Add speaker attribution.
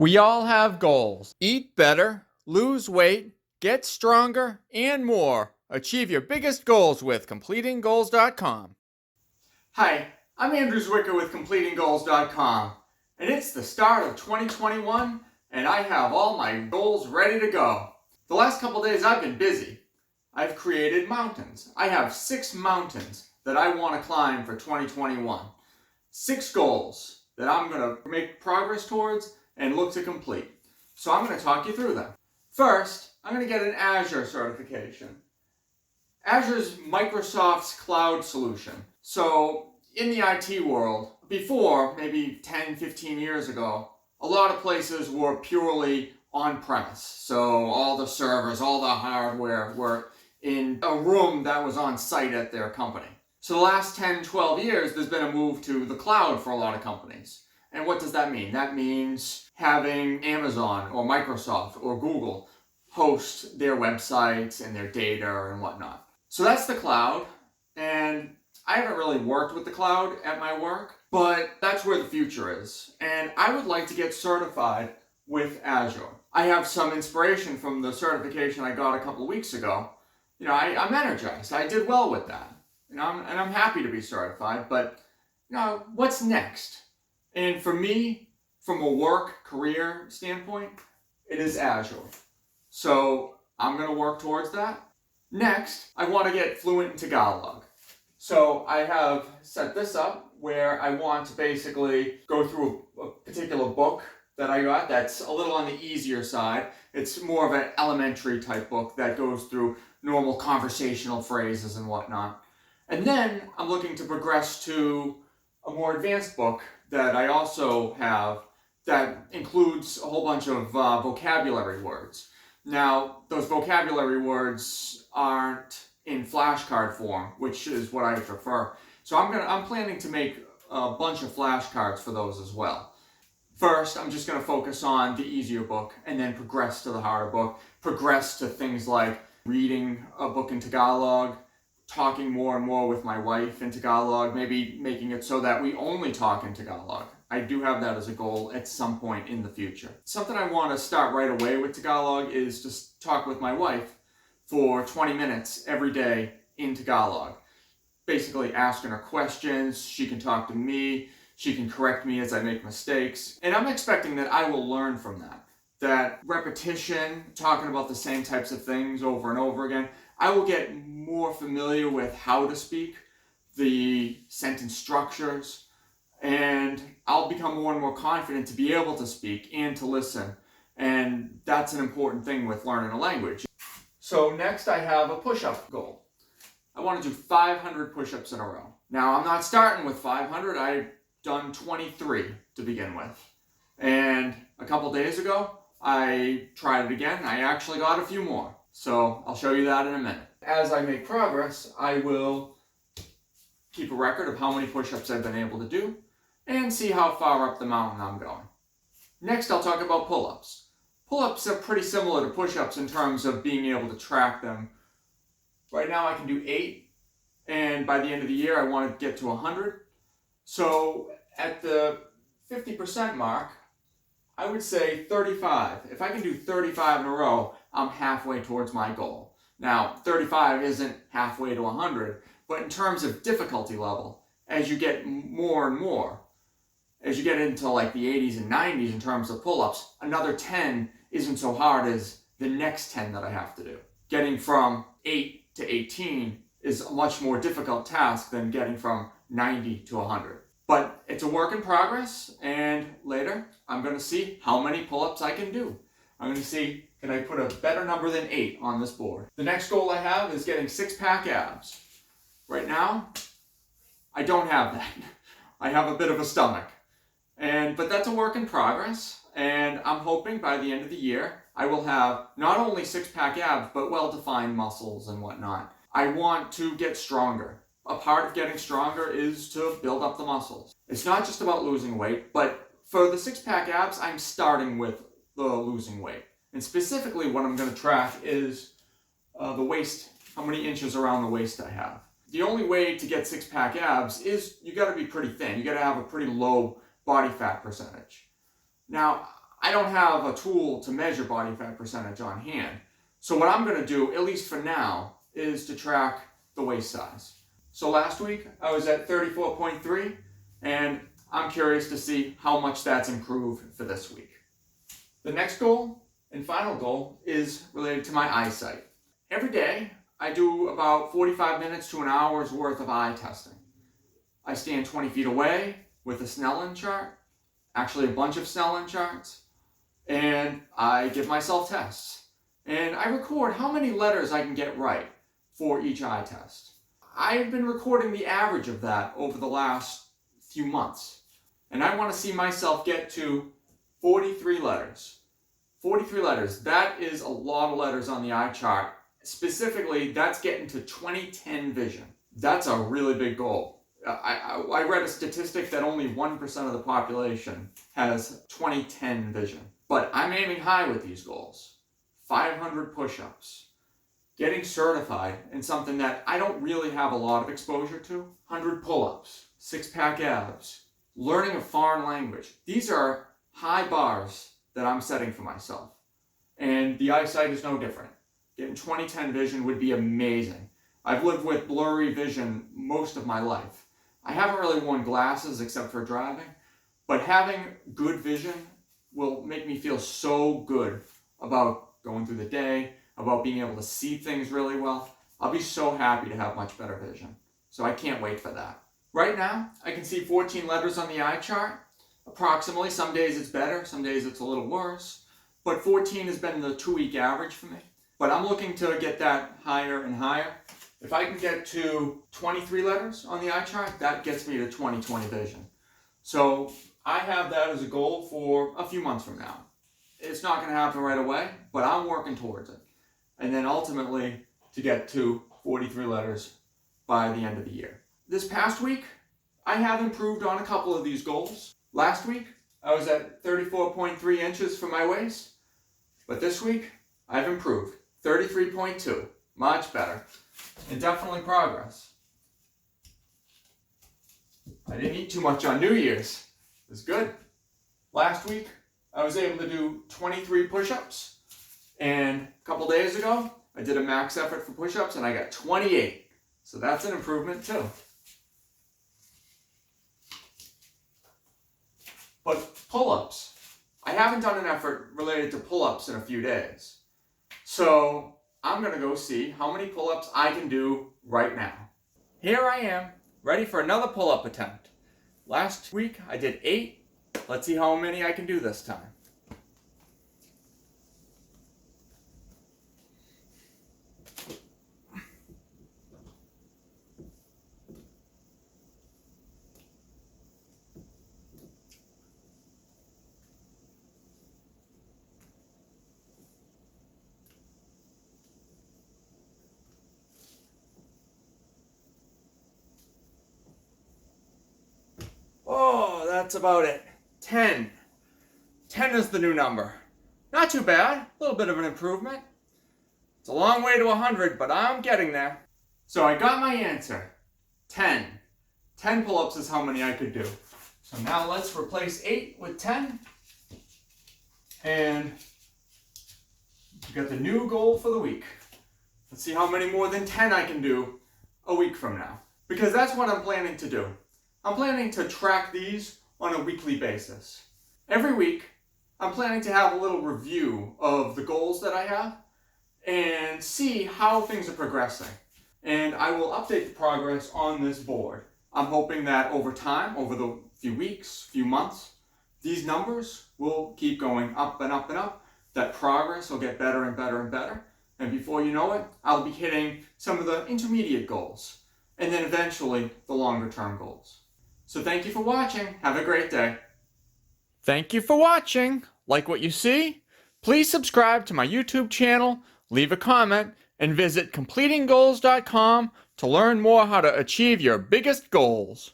Speaker 1: We all have goals. Eat better, lose weight, get stronger, and more. Achieve your biggest goals with CompletingGoals.com. Hi, I'm Andrew Zwicker with CompletingGoals.com, and it's the start of 2021, and I have all my goals ready to go. The last couple days I've been busy. I've created mountains. I have 6 mountains that I want to climb for 2021. 6 goals that I'm going to make progress towards and look to complete. So I'm going to talk you through them. First, I'm going to get an Azure certification. Azure is Microsoft's cloud solution. So in the IT world, before, maybe 10, 15 years ago, a lot of places were purely on-premise. So all the servers, all the hardware were in a room that was on site at their company. So the last 10, 12 years, there's been a move to the cloud for a lot of companies. And what does that mean? That means having Amazon or Microsoft or Google host their websites and their data and whatnot. So that's the cloud, and I haven't really worked with the cloud at my work, but that's where the future is. And I would like to get certified with Azure. I have some inspiration from the certification I got a couple of weeks ago. I'm energized. I did well with that. And I'm happy to be certified, but what's next? And for me, from a work career standpoint, it is Azure. So I'm going to work towards that. Next, I want to get fluent in Tagalog. So I have set this up where I want to basically go through a particular book that I got that's a little on the easier side. It's more of an elementary type book that goes through normal conversational phrases and whatnot. And then I'm looking to progress to a more advanced book that I also have that includes a whole bunch of vocabulary words. Now, those vocabulary words aren't in flashcard form, which is what I prefer. So I'm planning to make a bunch of flashcards for those as well. First, I'm just going to focus on the easier book and then progress to the harder book, progress to things like reading a book in Tagalog, talking more and more with my wife in Tagalog, maybe making it so that we only talk in Tagalog. I do have that as a goal at some point in the future. Something I want to start right away with Tagalog is just talk with my wife for 20 minutes every day in Tagalog. Basically asking her questions, she can talk to me, she can correct me as I make mistakes, and I'm expecting that I will learn from that. That repetition, talking about the same types of things over and over again, I will get more familiar with how to speak, the sentence structures, and I'll become more and more confident to be able to speak and to listen. And that's an important thing with learning a language. So next I have a push-up goal. I want to do 500 push-ups in a row. Now I'm not starting with 500, I've done 23 to begin with. And a couple days ago, I tried it again. I actually got a few more. So I'll show you that in a minute. As I make progress, I will keep a record of how many push-ups I've been able to do and see how far up the mountain I'm going. Next, I'll talk about pull-ups. Pull-ups are pretty similar to push-ups in terms of being able to track them. Right now I can do 8, and by the end of the year I want to get to 100. So at the 50% mark, I would say 35. If I can do 35 in a row, I'm halfway towards my goal. Now, 35 isn't halfway to 100, but in terms of difficulty level, as you get more and more, as you get into like the 80s and 90s in terms of pull-ups, another 10 isn't so hard as the next 10 that I have to do. Getting from 8 to 18 is a much more difficult task than getting from 90 to 100. But it's a work in progress, and later I'm going to see how many pull-ups I can do. I'm going to see, can I put a better number than 8 on this board? The next goal I have is getting 6-pack abs. Right now, I don't have that. I have a bit of a stomach. But that's a work in progress, and I'm hoping by the end of the year, I will have not only 6-pack abs, but well-defined muscles and whatnot. I want to get stronger. A part of getting stronger is to build up the muscles. It's not just about losing weight, but for the 6-pack abs, I'm starting with the losing weight. And specifically what I'm going to track is the waist, how many inches around the waist I have. The only way to get 6-pack abs is you got to be pretty thin. You got to have a pretty low body fat percentage. Now, I don't have a tool to measure body fat percentage on hand. So what I'm going to do, at least for now, is to track the waist size. So last week I was at 34.3, and I'm curious to see how much that's improved for this week. The next goal and final goal is related to my eyesight. Every day I do about 45 minutes to an hour's worth of eye testing. I stand 20 feet away with a Snellen chart, actually a bunch of Snellen charts, and I give myself tests. And I record how many letters I can get right for each eye test. I've been recording the average of that over the last few months. And I want to see myself get to 43 letters. 43 letters, that is a lot of letters on the eye chart. Specifically, that's getting to 20/10 vision. That's a really big goal. I read a statistic that only 1% of the population has 20/10 vision. But I'm aiming high with these goals. 500 push-ups. Getting certified in something that I don't really have a lot of exposure to. 100 pull-ups. 6-pack abs. Learning a foreign language. These are high bars that I'm setting for myself. And the eyesight is no different. Getting 20/10 vision would be amazing. I've lived with blurry vision most of my life. I haven't really worn glasses except for driving, but having good vision will make me feel so good about going through the day, about being able to see things really well. I'll be so happy to have much better vision. So I can't wait for that. Right now, I can see 14 letters on the eye chart. Approximately. Some days it's better, some days it's a little worse. But 14 has been the 2-week average for me. But I'm looking to get that higher and higher. If I can get to 23 letters on the eye chart, that gets me to 20/20 vision. So I have that as a goal for a few months from now. It's not going to happen right away, but I'm working towards it. And then ultimately to get to 43 letters by the end of the year. This past week, I have improved on a couple of these goals. Last week, I was at 34.3 inches for my waist, but this week, I've improved. 33.2, much better, and definitely progress. I didn't eat too much on New Year's. It was good. Last week, I was able to do 23 push-ups, and a couple days ago, I did a max effort for push-ups, and I got 28. So that's an improvement too. But pull-ups. I haven't done an effort related to pull-ups in a few days. So I'm going to go see how many pull-ups I can do right now. Here I am, ready for another pull-up attempt. Last week I did 8. Let's see how many I can do this time. Oh, that's about it. 10. 10 is the new number. Not too bad. A little bit of an improvement. It's a long way to 100, but I'm getting there. So I got my answer. 10. 10 pull-ups is how many I could do. So now let's replace 8 with 10. And we got the new goal for the week. Let's see how many more than 10 I can do a week from now. Because that's what I'm planning to do. I'm planning to track these on a weekly basis. Every week, I'm planning to have a little review of the goals that I have and see how things are progressing. And I will update the progress on this board. I'm hoping that over time, over the few weeks, few months, these numbers will keep going up and up and up. That progress will get better and better and better. And before you know it, I'll be hitting some of the intermediate goals. And then eventually, the longer term goals. So thank you for watching. Have a great day. Thank you for watching. Like what you see? Please subscribe to my YouTube channel, leave a comment, and visit completinggoals.com to learn more how to achieve your biggest goals.